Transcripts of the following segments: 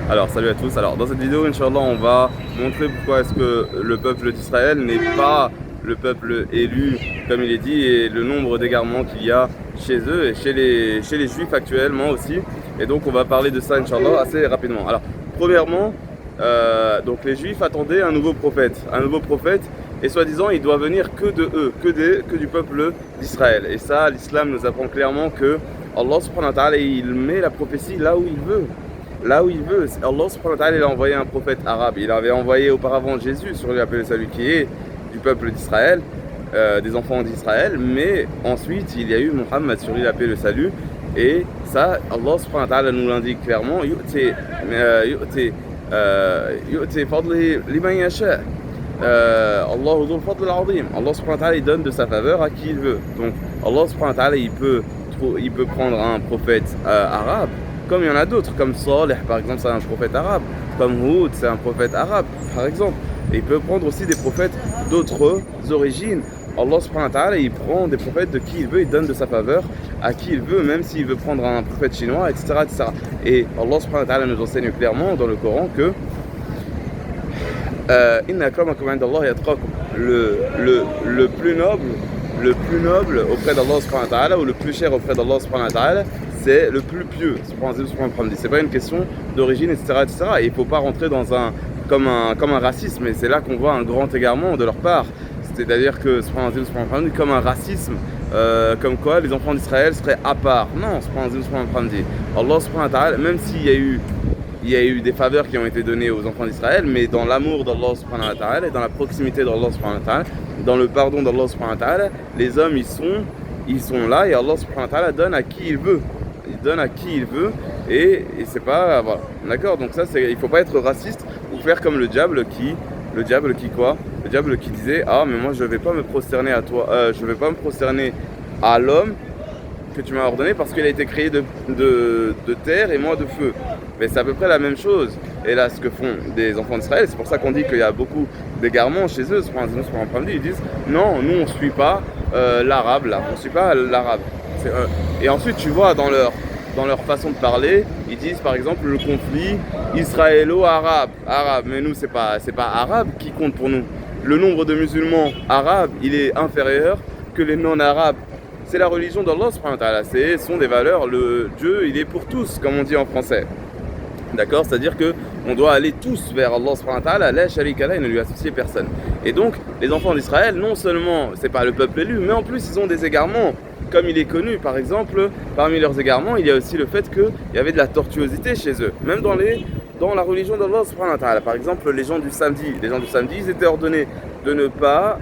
Alors salut à tous, alors dans cette vidéo Inch'Allah on va montrer pourquoi est-ce que le peuple d'Israël n'est pas le peuple élu comme il est dit et le nombre d'égarements qu'il y a chez eux et chez les juifs actuellement aussi. Et donc on va parler de ça Inch'Allah assez rapidement. Alors premièrement, donc les juifs attendaient un nouveau prophète et soi-disant il doit venir que de eux, que du peuple d'Israël. Et ça l'islam nous apprend clairement que Allah subhanahu wa ta'ala il met la prophétie là où il veut. Là où il veut, Allah subhanahu wa ta'ala il a envoyé un prophète arabe. Il avait envoyé auparavant Jésus, sur lui appelé celui qui est du peuple d'Israël, des enfants d'Israël. Mais ensuite il y a eu Muhammad, sur lui appelé le salut. Et ça, Allah subhanahu wa ta'ala nous l'indique clairement. Yu'ti fadlihi liman yasha. Allahu dhul fadl al-azim. Allah subhanahu wa ta'ala il donne de sa faveur à qui il veut. Donc Allah subhanahu wa ta'ala il peut prendre un prophète arabe. Comme il y en a d'autres, comme Saleh par exemple, c'est un prophète arabe, comme Houd, c'est un prophète arabe par exemple. Et il peut prendre aussi des prophètes d'autres origines. Allah subhanahu wa ta'ala, il prend des prophètes de qui il veut, il donne de sa faveur à qui il veut, même s'il veut prendre un prophète chinois, etc. etc. Et Allah subhanahu wa ta'ala nous enseigne clairement dans le Coran que Inna akramakum indallahi atqakum, le plus noble auprès d'Allah subhanahu wa ta'ala, ou le plus cher auprès d'Allah subhanahu wa ta'ala, c'est le plus pieux. C'est pas une question d'origine, etc., etc. Et il ne faut pas rentrer dans comme un racisme. Et c'est là qu'on voit un grand égarement de leur part. C'est-à-dire que comme un racisme, comme quoi les enfants d'Israël seraient à part. Non, Allah subhanahu wa ta'ala, même s'il y a eu des faveurs qui ont été données aux enfants d'Israël, mais dans l'amour d'Allah subhanahu wa ta'ala et dans la proximité d'Allah subhanahu wa ta'ala, dans le pardon d'Allah subhanahu wa ta'ala, les hommes ils sont là et Allah subhanahu wa ta'ala donne à qui il veut. Il donne à qui il veut et c'est pas voilà. D'accord, donc ça c'est, il faut pas être raciste ou faire comme le diable qui quoi, le diable qui disait ah mais moi je vais pas me prosterner à toi, je vais pas me prosterner à l'homme que tu m'as ordonné parce qu'il a été créé de terre et moi de feu. Mais c'est à peu près la même chose. Et là, ce que font des enfants d'Israël, c'est pour ça qu'on dit qu'il y a beaucoup d'égarements chez eux. Ils disent non, nous on ne suit pas l'arabe là, on ne suit pas l'arabe. Et ensuite, tu vois dans leur façon de parler, ils disent par exemple le conflit israélo-arabe. Mais nous, c'est pas arabe qui compte pour nous. Le nombre de musulmans arabes, il est inférieur que les non-arabes. C'est la religion d'Allah subhanahu wa ta'ala, ce sont des valeurs, le Dieu il est pour tous, comme on dit en français. D'accord, c'est-à-dire que on doit aller tous vers Allah subhanahu wa ta'ala, la sharika lah, il ne lui associe personne. Et donc, les enfants d'Israël, non seulement c'est pas le peuple élu, mais en plus ils ont des égarements. Comme il est connu, par exemple, parmi leurs égarements, il y a aussi le fait qu'il y avait de la tortuosité chez eux, même dans la religion d'Allah subhanahu wa ta'ala. Par exemple, les gens du samedi, ils étaient ordonnés de ne pas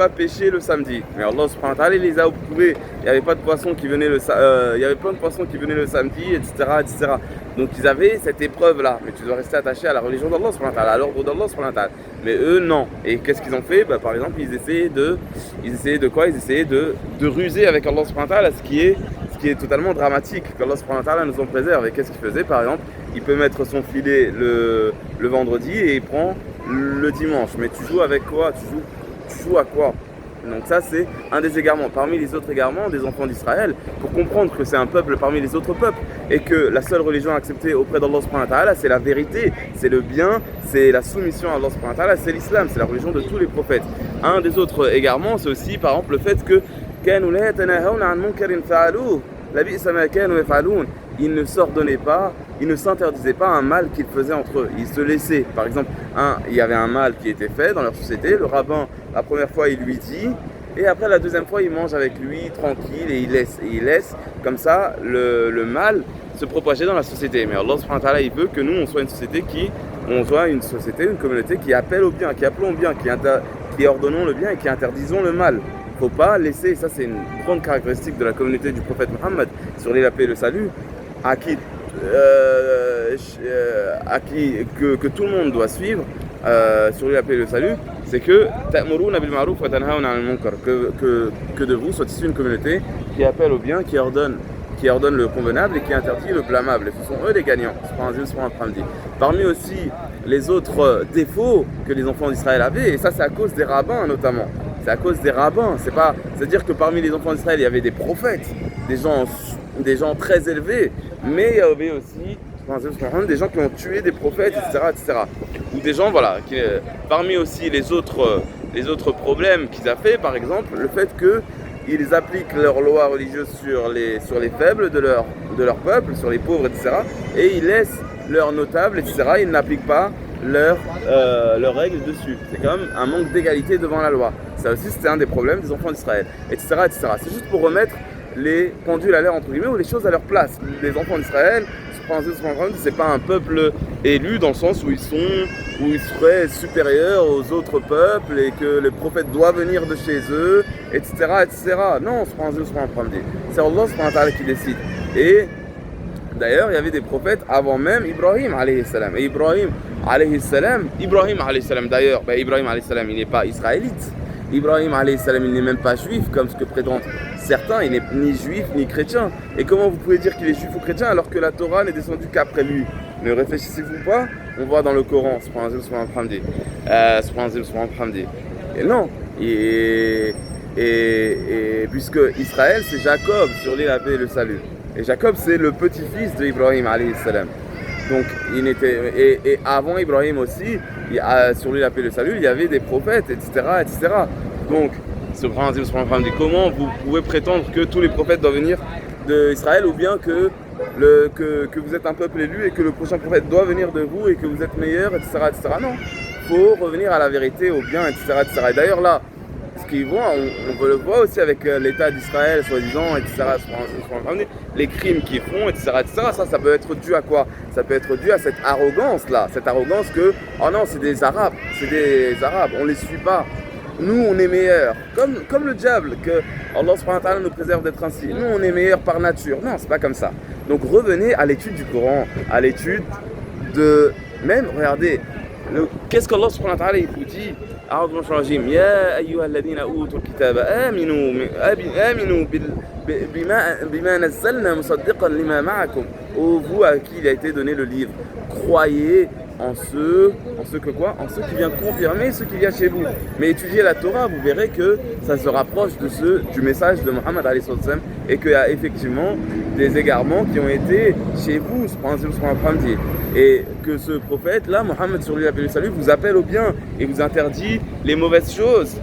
pêcher le samedi. Mais Allah subhanahu wa ta'ala, il les a approuvés. Il n'y avait pas de poissons qui venaient il y avait plein de poissons qui venaient le samedi, etc., etc. Donc ils avaient cette épreuve-là. Mais tu dois rester attaché à la religion d'Allah subhanahu wa ta'ala, à l'ordre d'Allah subhanahu wa ta'ala. Mais eux, non. Et qu'est-ce qu'ils ont fait? Par exemple, ils essayaient de quoi? Ils essayaient de ruser avec Allah subhanahu wa ta'ala, ce qui est totalement dramatique, qu'Allah subhanahu wa ta'ala nous en préserve. Et qu'est-ce qu'il faisait? Par exemple, il peut mettre son filet le vendredi et il prend le dimanche. Mais tu joues avec quoi? Tu joues à quoi? Donc ça c'est un des égarements. Parmi les autres égarements des enfants d'Israël, pour comprendre que c'est un peuple parmi les autres peuples et que la seule religion acceptée auprès d'Allah subhanahu wa ta'ala, c'est la vérité, c'est le bien, c'est la soumission à Allah subhanahu wa ta'ala, c'est l'islam, c'est la religion de tous les prophètes. Un des autres égarements, c'est aussi par exemple le fait que ils ne s'ordonnaient pas, ils ne s'interdisaient pas un mal qu'ils faisaient entre eux. Ils se laissaient. Par exemple, il y avait un mal qui était fait dans leur société. Le rabbin, la première fois, il lui dit, et après la deuxième fois, il mange avec lui tranquille et il laisse comme ça le mal se propager dans la société. Mais Allah subhanahu wa ta'ala, il veut que nous, on soit une société, une communauté qui appelle au bien, qui appelons au bien, qui ordonnons le bien et qui interdisons le mal. Il ne faut pas laisser, ça c'est une grande caractéristique de la communauté du prophète Muhammad, sur lui la paix et le salut, que tout le monde doit suivre, sur lui la paix et le salut, c'est que ta'muruna bil ma'ruf wa tanhauna 'anil munkar, que de vous soit issue une communauté qui appelle au bien, qui ordonne le convenable et qui interdit le blâmable. Et ce sont eux les gagnants. Parmi aussi les autres défauts que les enfants d'Israël avaient, et ça c'est à cause des rabbins notamment. C'est à cause des rabbins. C'est-à-dire que parmi les enfants d'Israël, il y avait des prophètes, des gens très élevés, mais il y avait aussi des gens qui ont tué des prophètes, etc. Ou des gens, voilà, parmi aussi les autres problèmes qu'ils ont fait, par exemple, le fait qu'ils appliquent leurs lois religieuses sur les faibles de leur peuple, sur les pauvres, etc. Et ils laissent leurs notables, etc. Ils n'appliquent pas leurs règles dessus. C'est quand même un manque d'égalité devant la loi. Ça aussi, c'était un des problèmes des enfants d'Israël, etc. C'est juste pour remettre les pendules à l'heure, entre guillemets, ou les choses à leur place. Les enfants d'Israël, c'est pas un peuple élu dans le sens où ils seraient supérieurs aux autres peuples et que les prophètes doivent venir de chez eux, etc. Non, c'est Allah qui décide. Et d'ailleurs, il y avait des prophètes avant même Ibrahim alayhi salam. Et Ibrahim alayhi salam, d'ailleurs, Ibrahim alayhi salam, il n'est pas israélite. Ibrahim alayhi salam, il n'est même pas juif, comme ce que prétendent certains. Il n'est ni juif ni chrétien. Et comment vous pouvez dire qu'il est juif ou chrétien alors que la Torah n'est descendue qu'après lui? Ne réfléchissez-vous pas? On voit dans le Coran, et non. Et puisque Israël, c'est Jacob sur lui la paix et le salut. Et Jacob, c'est le petit-fils d'Ibrahim alayhi salam. Donc, et avant Ibrahim aussi, sur lui la paix et le salut, il y avait des prophètes, etc. Donc, comment vous pouvez prétendre que tous les prophètes doivent venir d'Israël, ou bien que vous êtes un peuple élu et que le prochain prophète doit venir de vous et que vous êtes meilleur, etc. Non, il faut revenir à la vérité, au bien, etc. Et d'ailleurs là, ce qu'ils voient, on le voit aussi avec l'État d'Israël, soi-disant, etc. Les crimes qu'ils font, etc. Ça peut être dû à quoi? Ça peut être dû à cette arrogance-là. Cette arrogance que, oh non, c'est des Arabes, on les suit pas. Nous, on est meilleurs. Comme le diable, que Allah subhanahu wa ta'ala nous préserve d'être ainsi. Nous, on est meilleurs par nature. Non, c'est pas comme ça. Donc revenez à l'étude du Coran, à l'étude de... Même, regardez, qu'est-ce qu'Allah subhanahu wa ta'ala il vous dit? أعوذ بالله من الشيطان الرجيم يا أيها الذين أوتوا الكتاب آمنوا بما نزلنا مصدقا لما معكم. Ô vous à qui il a été donné le livre, croyez en ceux qui viennent confirmer ce qui vient chez vous. Mais étudiez la Torah, vous verrez que ça se rapproche du message de Mohammed alayhi salam, et qu'il y a effectivement des égarements qui ont été chez vous, et que ce prophète là, Mohammed sur lui la paix et le salut, vous appelle au bien et vous interdit les mauvaises choses.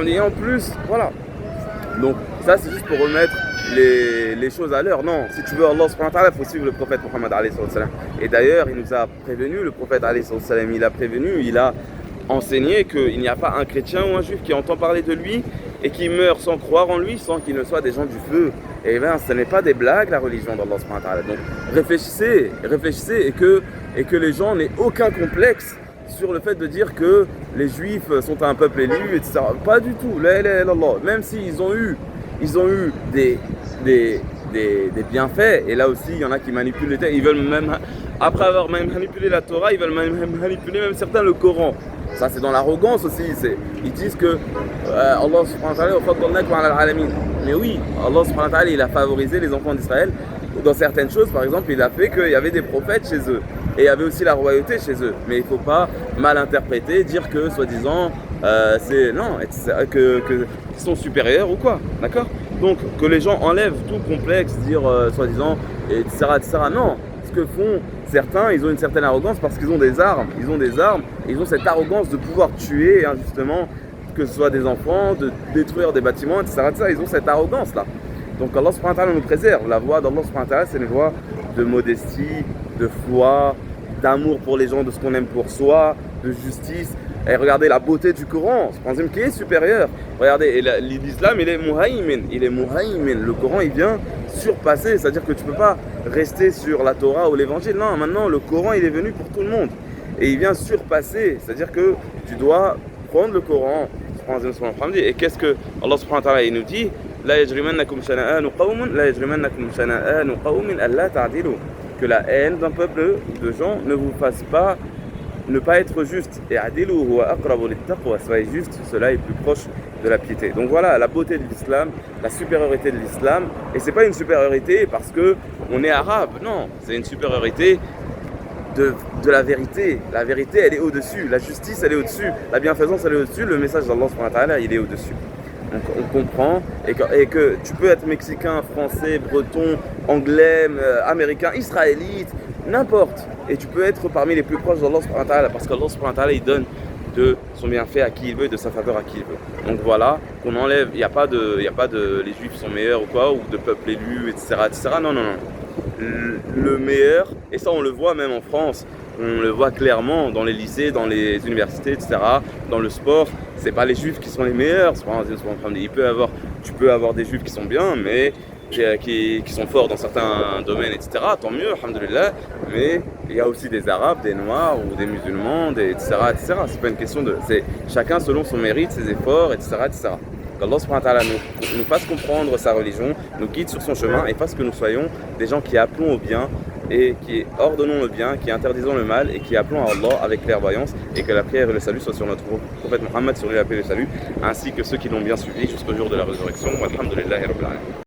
Et en plus, voilà. Donc ça c'est juste pour remettre les choses à l'heure. Non, si tu veux Allah subhanahu wa ta'ala, il faut suivre le prophète Mohammed alayhi salam. Et d'ailleurs, il nous a prévenu, le prophète alayhi salam, il a enseigné qu'il n'y a pas un chrétien ou un juif qui entend parler de lui et qui meurt sans croire en lui, sans qu'il ne soit des gens du feu. Et bien, ce n'est pas des blagues, la religion d'Allah subhanahu wa ta'ala. Donc, réfléchissez et que les gens n'aient aucun complexe sur le fait de dire que les juifs sont un peuple élu, etc. Pas du tout. Même s'ils ont eu des bienfaits, et là aussi il y en a qui manipulent les textes, ils veulent même, après avoir manipulé la Torah, ils veulent manipuler même certains le Coran. Ça c'est dans l'arrogance aussi, ils disent que Allah subhanahu wa ta'ala, mais oui, Allah subhanahu wa ta'ala il a favorisé les enfants d'Israël dans certaines choses. Par exemple, il a fait qu'il y avait des prophètes chez eux et il y avait aussi la royauté chez eux, mais il ne faut pas mal interpréter, dire que soi-disant qu'ils sont supérieurs ou quoi, d'accord? Donc que les gens enlèvent tout complexe, dire soi-disant, etc. Non, ce que font certains, ils ont une certaine arrogance parce qu'ils ont des armes, et ils ont cette arrogance de pouvoir tuer injustement, que ce soit des enfants, de détruire des bâtiments, etc. Ils ont cette arrogance-là. Donc Allah subhanahu wa ta'ala nous préserve. La voie d'Allah subhanahu wa ta'ala, c'est une voie de modestie, de foi, d'amour pour les gens, de ce qu'on aime pour soi, de justice. Et regardez la beauté du Coran, c'est qui est supérieur. Regardez, l'islam il est muhaymin. Le Coran il vient surpasser, c'est-à-dire que tu ne peux pas rester sur la Torah ou l'évangile. Non, maintenant le Coran il est venu pour tout le monde. Et il vient surpasser, c'est-à-dire que tu dois prendre le Coran. Et qu'est-ce que Allah subhanahu wa ta'ala il nous dit? La yajrimannakum shana'anu qawmin alla ta'dilu. Que la haine d'un peuple de gens ne vous fasse pas ne pas être juste. Et adilu huwa aqrabu lit-taqwa, soyez juste, cela est plus proche de la piété. Donc voilà la beauté de l'islam, la supériorité de l'islam. Et c'est pas une supériorité parce que on est arabe, non, c'est une supériorité de la vérité. La vérité elle est au-dessus, la justice elle est au-dessus, la bienfaisance elle est au-dessus, le message d'Allah subhanahu wa ta'ala il est au-dessus. Donc on comprend et que tu peux être mexicain, français, breton, anglais, américain, israélite n'importe. Et tu peux être parmi les plus proches d'Allah subhanahu wa ta'ala, parce qu'Allah subhanahu wa ta'ala, il donne de son bienfait à qui il veut et de sa faveur à qui il veut. Donc voilà, qu'on enlève, il n'y a pas de les juifs sont meilleurs ou quoi, ou de peuple élu, etc. Non, non, non. Le meilleur, et ça on le voit même en France, on le voit clairement dans les lycées, dans les universités, etc., dans le sport, c'est pas les juifs qui sont les meilleurs. Tu peux avoir des juifs qui sont bien, mais qui sont forts dans certains domaines, etc., tant mieux, alhamdoulilah, mais il y a aussi des arabes, des noirs ou des musulmans, etc., etc. C'est pas une question de... C'est chacun selon son mérite, ses efforts, etc., etc. Qu'Allah subhanahu wa ta'ala nous fasse comprendre sa religion, nous guide sur son chemin et fasse que nous soyons des gens qui appelons au bien et qui ordonnons le bien, qui interdisons le mal et qui appelons à Allah avec clairvoyance, et que la prière et le salut soient sur notre prophète Mohammed, sur lui la paix et le salut, ainsi que ceux qui l'ont bien suivi jusqu'au jour de la résurrection. Walhamdulillahi rabbil alamin.